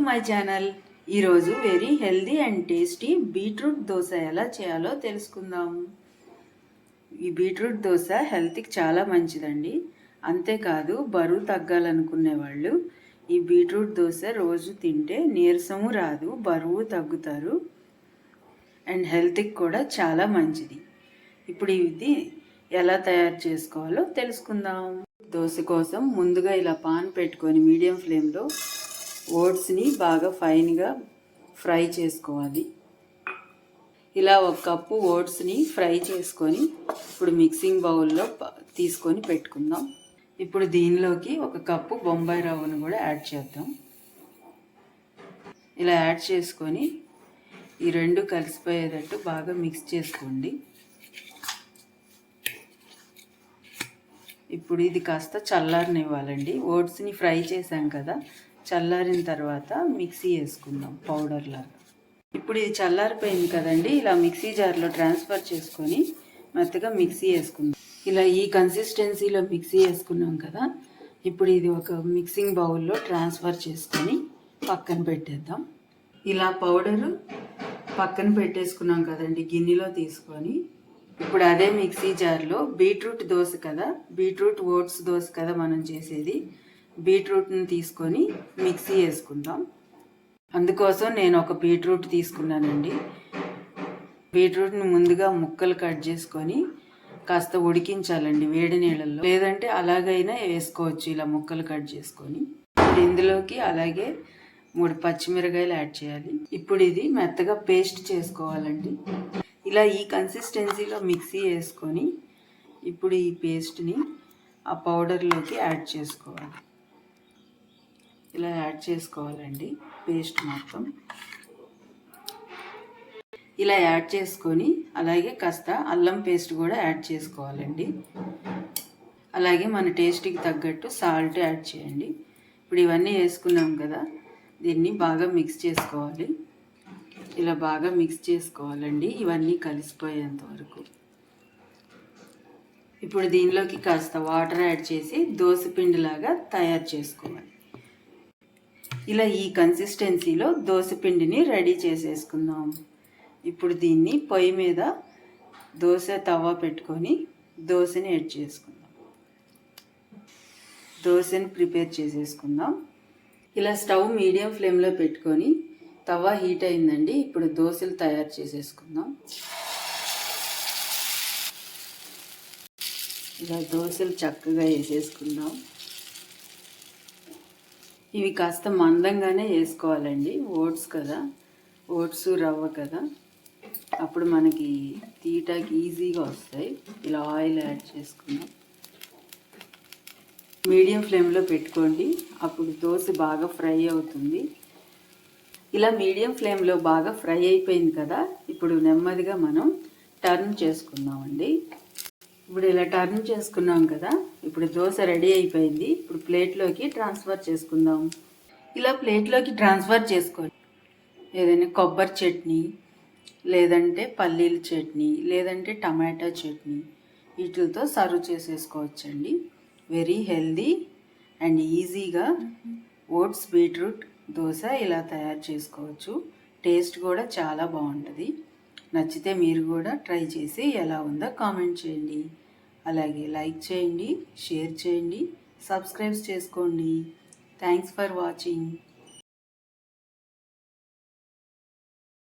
My channel. ఈరోజు very healthy and tasty beetroot dosa ఎలా చేయాలో తెలుసుకుందాం. ఈ బీట్రూట్ దోశ హెల్త్కి చాలా మంచిదండి. అంతేకాదు బరువు తగ్గాలనుకునే వాళ్ళు ఈ బీట్రూట్ దోశ రోజు తింటే నీరసము రాదు, బరువు తగ్గుతారు అండ్ హెల్త్కి కూడా చాలా మంచిది. ఇప్పుడు ఇది ఎలా తయారు చేసుకోవాలో తెలుసుకుందాం. దోశ కోసం ముందుగా ఇలా పాన్ పెట్టుకొని మీడియం ఫ్లేమ్లో ఓట్స్ని బాగా ఫైన్గా ఫ్రై చేసుకోవాలి. ఇలా 1 కప్పు ఓట్స్ని ఫ్రై చేసుకొని ఇప్పుడు మిక్సింగ్ బౌల్లో తీసుకొని పెట్టుకుందాం. ఇప్పుడు దీనిలోకి 1 కప్పు బొంబాయి రవ్వను కూడా యాడ్ చేద్దాం. ఇలా యాడ్ చేసుకొని ఈ రెండు కలిసిపోయేటట్టు బాగా మిక్స్ చేసుకోండి. ఇప్పుడు ఇది కాస్త చల్లారనివ్వాలండి. ఓట్స్ని ఫ్రై చేసాం కదా, చల్లారిన తర్వాత మిక్సీ వేసుకుందాం పౌడర్ లాగా. ఇప్పుడు ఇది చల్లారిపోయింది కదండి, ఇలా మిక్సీ జార్లో ట్రాన్స్ఫర్ చేసుకొని మెత్తగా మిక్సీ వేసుకుందాం. ఇలా ఈ కన్సిస్టెన్సీలో మిక్సీ వేసుకున్నాం కదా, ఇప్పుడు ఇది ఒక మిక్సింగ్ బౌల్లో ట్రాన్స్ఫర్ చేసుకొని పక్కన పెట్టేద్దాం. ఇలా పౌడరు పక్కన పెట్టేసుకున్నాం కదండి, గిన్నెలో తీసుకొని ఇప్పుడు అదే మిక్సీ జార్లో బీట్రూట్ దోశ కదా, బీట్రూట్ ఓట్స్ దోశ కదా మనం చేసేది, బీట్రూట్ని తీసుకొని మిక్సీ వేసుకుందాం. అందుకోసం నేను ఒక బీట్రూట్ తీసుకున్నానండి. బీట్రూట్ని ముందుగా ముక్కలు కట్ చేసుకొని కాస్త ఉడికించాలండి వేడి నీళ్ళల్లో, లేదంటే అలాగైనా వేసుకోవచ్చు ఇలా ముక్కలు కట్ చేసుకొని. ఇందులోకి అలాగే 3 పచ్చిమిరకాయలు యాడ్ చేయాలి. ఇప్పుడు ఇది మెత్తగా పేస్ట్ చేసుకోవాలండి. ఇలా ఈ కన్సిస్టెన్సీలో మిక్సీ వేసుకొని ఇప్పుడు ఈ పేస్ట్ని ఆ పౌడర్లోకి యాడ్ చేసుకోవాలి. ఇలా యాడ్ చేసుకోవాలండి పేస్ట్ మొత్తం. ఇలా యాడ్ చేసుకొని అలాగే కాస్త అల్లం పేస్ట్ కూడా యాడ్ చేసుకోవాలండి. అలాగే మన టేస్ట్కి తగ్గట్టు సాల్ట్ యాడ్ చేయండి. ఇప్పుడు ఇవన్నీ వేసుకున్నాం కదా, దీన్ని బాగా మిక్స్ చేసుకోవాలి. ఇలా బాగా మిక్స్ చేసుకోవాలండి ఇవన్నీ కలిసిపోయేంత వరకు. ఇప్పుడు దీనిలోకి కాస్త వాటర్ యాడ్ చేసి దోశ పిండిలాగా తయారు చేసుకోవాలి. ఇలా ఈ కన్సిస్టెన్సీలో దోశ పిండిని రెడీ చేసేసుకుందాం. ఇప్పుడు దీన్ని పొయ్యి మీద దోశ తవా పెట్టుకొని దోశని యాడ్ చేసుకుందాం. దోశని ప్రిపేర్ చేసేసుకుందాం. ఇలా స్టవ్ మీడియం ఫ్లేమ్లో పెట్టుకొని తవా హీట్ అయిందండి. ఇప్పుడు దోశలు తయారు చేసేసుకుందాం. ఇలా దోశలు చక్కగా వేసేసుకుందాం. ఇవి కాస్త మందంగానే వేసుకోవాలండి, ఓట్స్ కదా, ఓట్స్ రవ్వ కదా, అప్పుడు మనకి తీయటానికి ఈజీగా వస్తాయి. ఇలా ఆయిల్ యాడ్ చేసుకుందాం. మీడియం ఫ్లేమ్లో పెట్టుకోండి, అప్పుడు దోశ బాగా ఫ్రై అవుతుంది. ఇలా మీడియం ఫ్లేమ్లో బాగా ఫ్రై అయిపోయింది కదా, ఇప్పుడు నెమ్మదిగా మనం టర్న్ చేసుకుందామండి. ఇప్పుడు ఇలా టర్న్ చేసుకున్నాం కదా, ఇప్పుడు దోశ రెడీ అయిపోయింది. ఇప్పుడు ప్లేట్లోకి ట్రాన్స్ఫర్ చేసుకుందాం. ఇలా ప్లేట్లోకి ట్రాన్స్ఫర్ చేసుకోండి. ఏదైనా కొబ్బరి చట్నీ, లేదంటే పల్లీల చట్నీ, లేదంటే టమాటా చట్నీ, వీటితో సర్వ్ చేసేసుకోవచ్చండి. వెరీ హెల్దీ అండ్ ఈజీగా ఓట్స్ బీట్రూట్ దోశ ఇలా తయారు చేసుకోవచ్చు. టేస్ట్ కూడా చాలా బాగుంటుంది. నచ్చితే మీరు కూడా ట్రై చేసి ఎలా ఉందో కామెంట్ చేయండి. అలాగే లైక్ చేయండి, షేర్ చేయండి, సబ్స్క్రైబ్ చేసుకోండి. Thanks for watching.